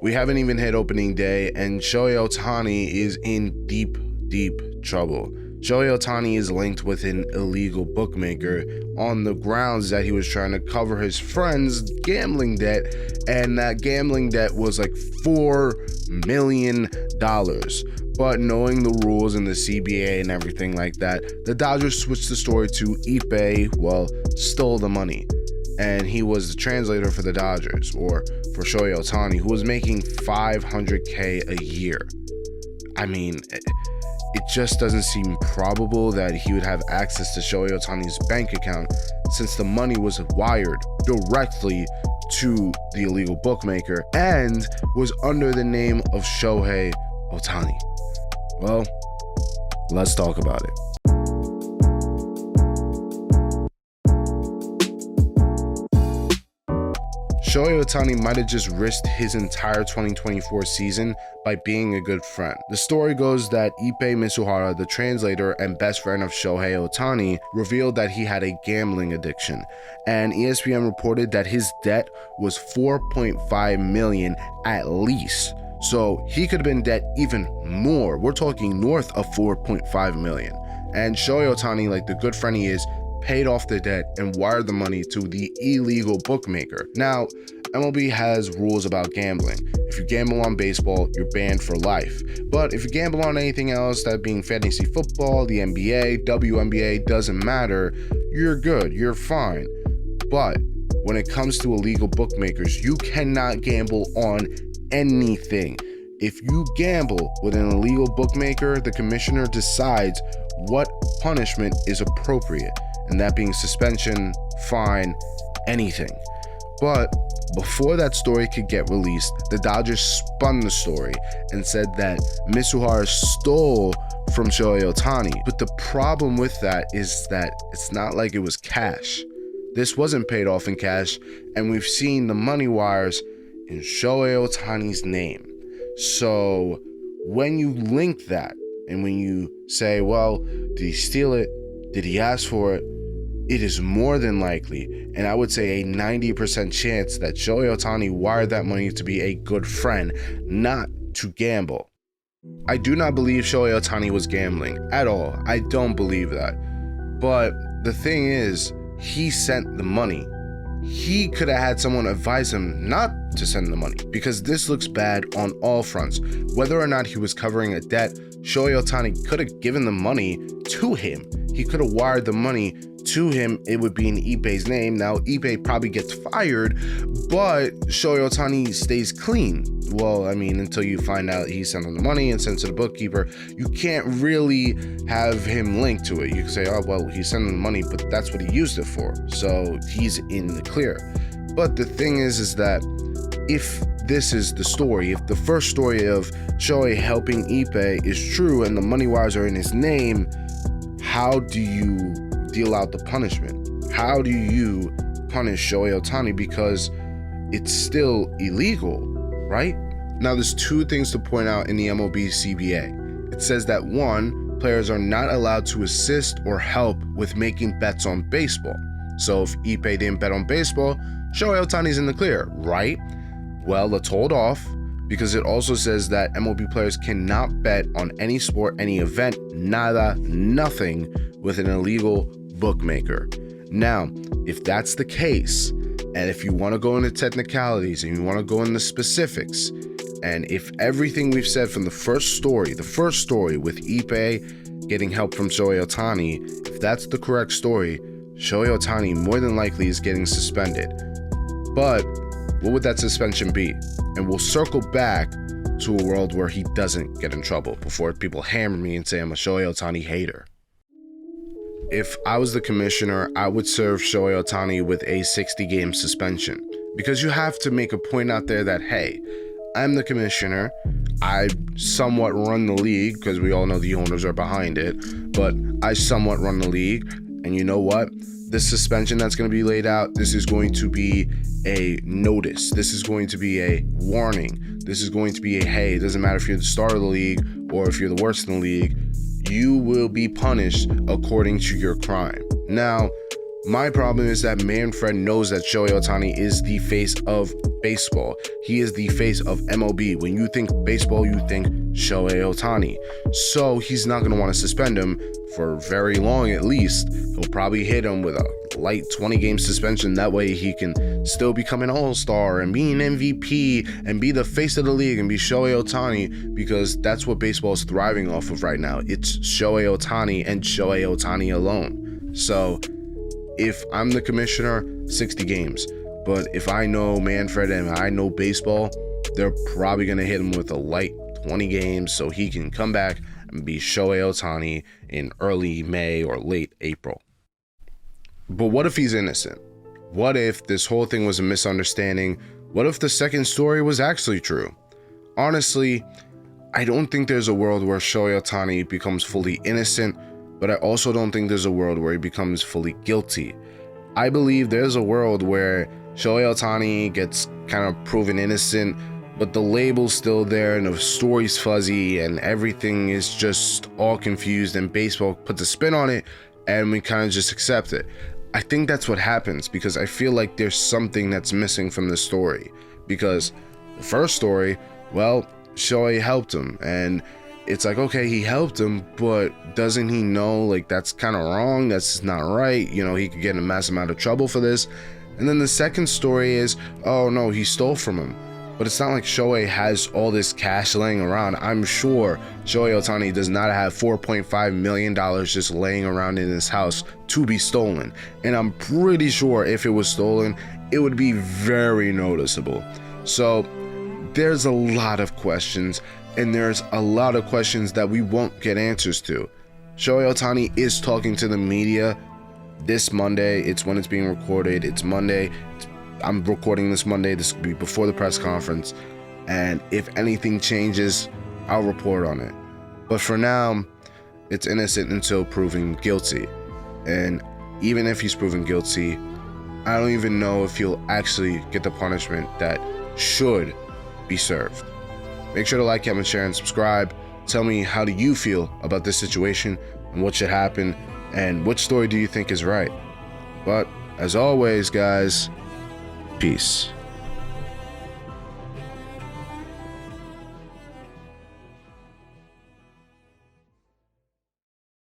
We haven't even hit opening day, and Shohei Ohtani is in deep trouble. Shohei Ohtani is linked with an illegal bookmaker on the grounds that he was trying to cover his friend's gambling debt, and that gambling debt was like $4 million. But knowing the rules and the CBA and everything like that, the Dodgers switched the story to Ippei, stole the money. And he was the translator for the Dodgers, or for Shohei Ohtani, who was making $500K a year. I mean, it just doesn't seem probable that he would have access to Shohei Ohtani's bank account, since the money was wired directly to the illegal bookmaker and was under the name of Shohei Ohtani. Well, let's talk about it. Shohei Ohtani might have just risked his entire 2024 season by being a good friend. The story goes that Ippei Mizuhara, the translator and best friend of Shohei Ohtani, revealed that he had a gambling addiction, and ESPN reported that his debt was $4.5 million at least. So he could have been in debt even more. We're talking north of $4.5 million. And Shohei Ohtani, like the good friend he is, paid off the debt and wired the money to the illegal bookmaker. Now, MLB has rules about gambling. If you gamble on baseball, you're banned for life. But if you gamble on anything else, that being fantasy football, the NBA, WNBA, doesn't matter, you're good, you're fine. But when it comes to illegal bookmakers, you cannot gamble on anything. If you gamble with an illegal bookmaker, the commissioner decides what punishment is appropriate, and that being suspension, fine, anything. But before that story could get released, the Dodgers spun the story and said that Mizuhara stole from Shohei Ohtani. But the problem with that is that it's not like it was cash. This wasn't paid off in cash, and we've seen the money wires in Shohei Ohtani's name. So when you link that, and when you say, well, did he steal it? Did he ask for it? It is more than likely, and I would say a 90% chance, that Shohei Ohtani wired that money to be a good friend, not to gamble. I do not believe Shohei Ohtani was gambling at all. I don't believe that. But the thing is, he sent the money. He could have had someone advise him not to send the money, because this looks bad on all fronts. Whether or not he was covering a debt, Shohei Ohtani could have given the money to him. He could have wired the money to him. It would be in Ippei's name. Now, Ippei probably gets fired, but Shohei Ohtani stays clean. Well, I mean, until you find out he sent him the money and sent it to the bookkeeper, you can't really have him linked to it. You can say, oh, well, he sent him the money, but that's what he used it for. So he's in the clear. But the thing is that if this is the story, if the first story of Shohei helping Ippei is true and the money wires are in his name, how do you deal out the punishment? How do you punish Shohei Ohtani? Because it's still illegal, right? Now, there's two things to point out in the MLB CBA. It says that 1, players are not allowed to assist or help with making bets on baseball. So if Ippei didn't bet on baseball, Shohei Ohtani's in the clear, right? Well, let's hold off, because it also says that MLB players cannot bet on any sport, any event, nada, nothing, with an illegal bookmaker. Now, if that's the case, and if you want to go into technicalities and you want to go into specifics, and if everything we've said from the first story with Ippei getting help from Shohei Ohtani, if that's the correct story, Shohei Ohtani more than likely is getting suspended. But what would that suspension be? And we'll circle back to a world where he doesn't get in trouble before people hammer me and say I'm a Shohei Ohtani hater. If I was the commissioner, I would serve Shohei Ohtani with a 60-game suspension, because you have to make a point out there that, hey, I'm the commissioner. I somewhat run the league, because we all know the owners are behind it, but I somewhat run the league. And you know what? This suspension that's going to be laid out, this is going to be a notice. This is going to be a warning. This is going to be a, hey, it doesn't matter if you're the star of the league or if you're the worst in the league, you will be punished according to your crime. Now, My problem is that Manfred knows that Shohei Ohtani is the face of baseball. He is the face of MLB. When you think baseball, you think Shohei Ohtani. So he's not going to want to suspend him for very long at least. He'll probably hit him with a light 20-game suspension. That way he can still become an all-star and be an MVP and be the face of the league and be Shohei Ohtani, because that's what baseball is thriving off of right now. It's Shohei Ohtani and Shohei Ohtani alone. So if I'm the commissioner, 60 games. But if I know Manfred and I know baseball, they're probably going to hit him with a light 20 games so he can come back and be Shohei Ohtani in early May or late April. But what if he's innocent? What if this whole thing was a misunderstanding? What if the second story was actually true? Honestly, I don't think there's a world where Shohei Ohtani becomes fully innocent, but I also don't think there's a world where he becomes fully guilty. I believe there's a world where Shohei Ohtani gets kind of proven innocent, but the label's still there and the story's fuzzy and everything is just all confused and baseball puts a spin on it and we kind of just accept it. I think that's what happens because I feel like there's something that's missing from the story. Because the first story, well, Shohei helped him and it's like, okay, he helped him, but doesn't he know like that's kind of wrong? That's not right. You know, he could get in a massive amount of trouble for this. And then the second story is, oh no, he stole from him. But it's not like Shohei has all this cash laying around. I'm sure Shohei Ohtani does not have $4.5 million just laying around in his house to be stolen. And I'm pretty sure if it was stolen, it would be very noticeable. So there's a lot of questions, and there's a lot of questions that we won't get answers to. Shohei Ohtani is talking to the media this Monday. It's when it's being recorded. It's Monday. I'm recording this Monday. This will be before the press conference. And if anything changes, I'll report on it. But for now, it's innocent until proven guilty. And even if he's proven guilty, I don't even know if he'll actually get the punishment that should be served. Make sure to like, comment, share, and subscribe. Tell me, how do you feel about this situation and what should happen, and which story do you think is right? But as always, guys, peace.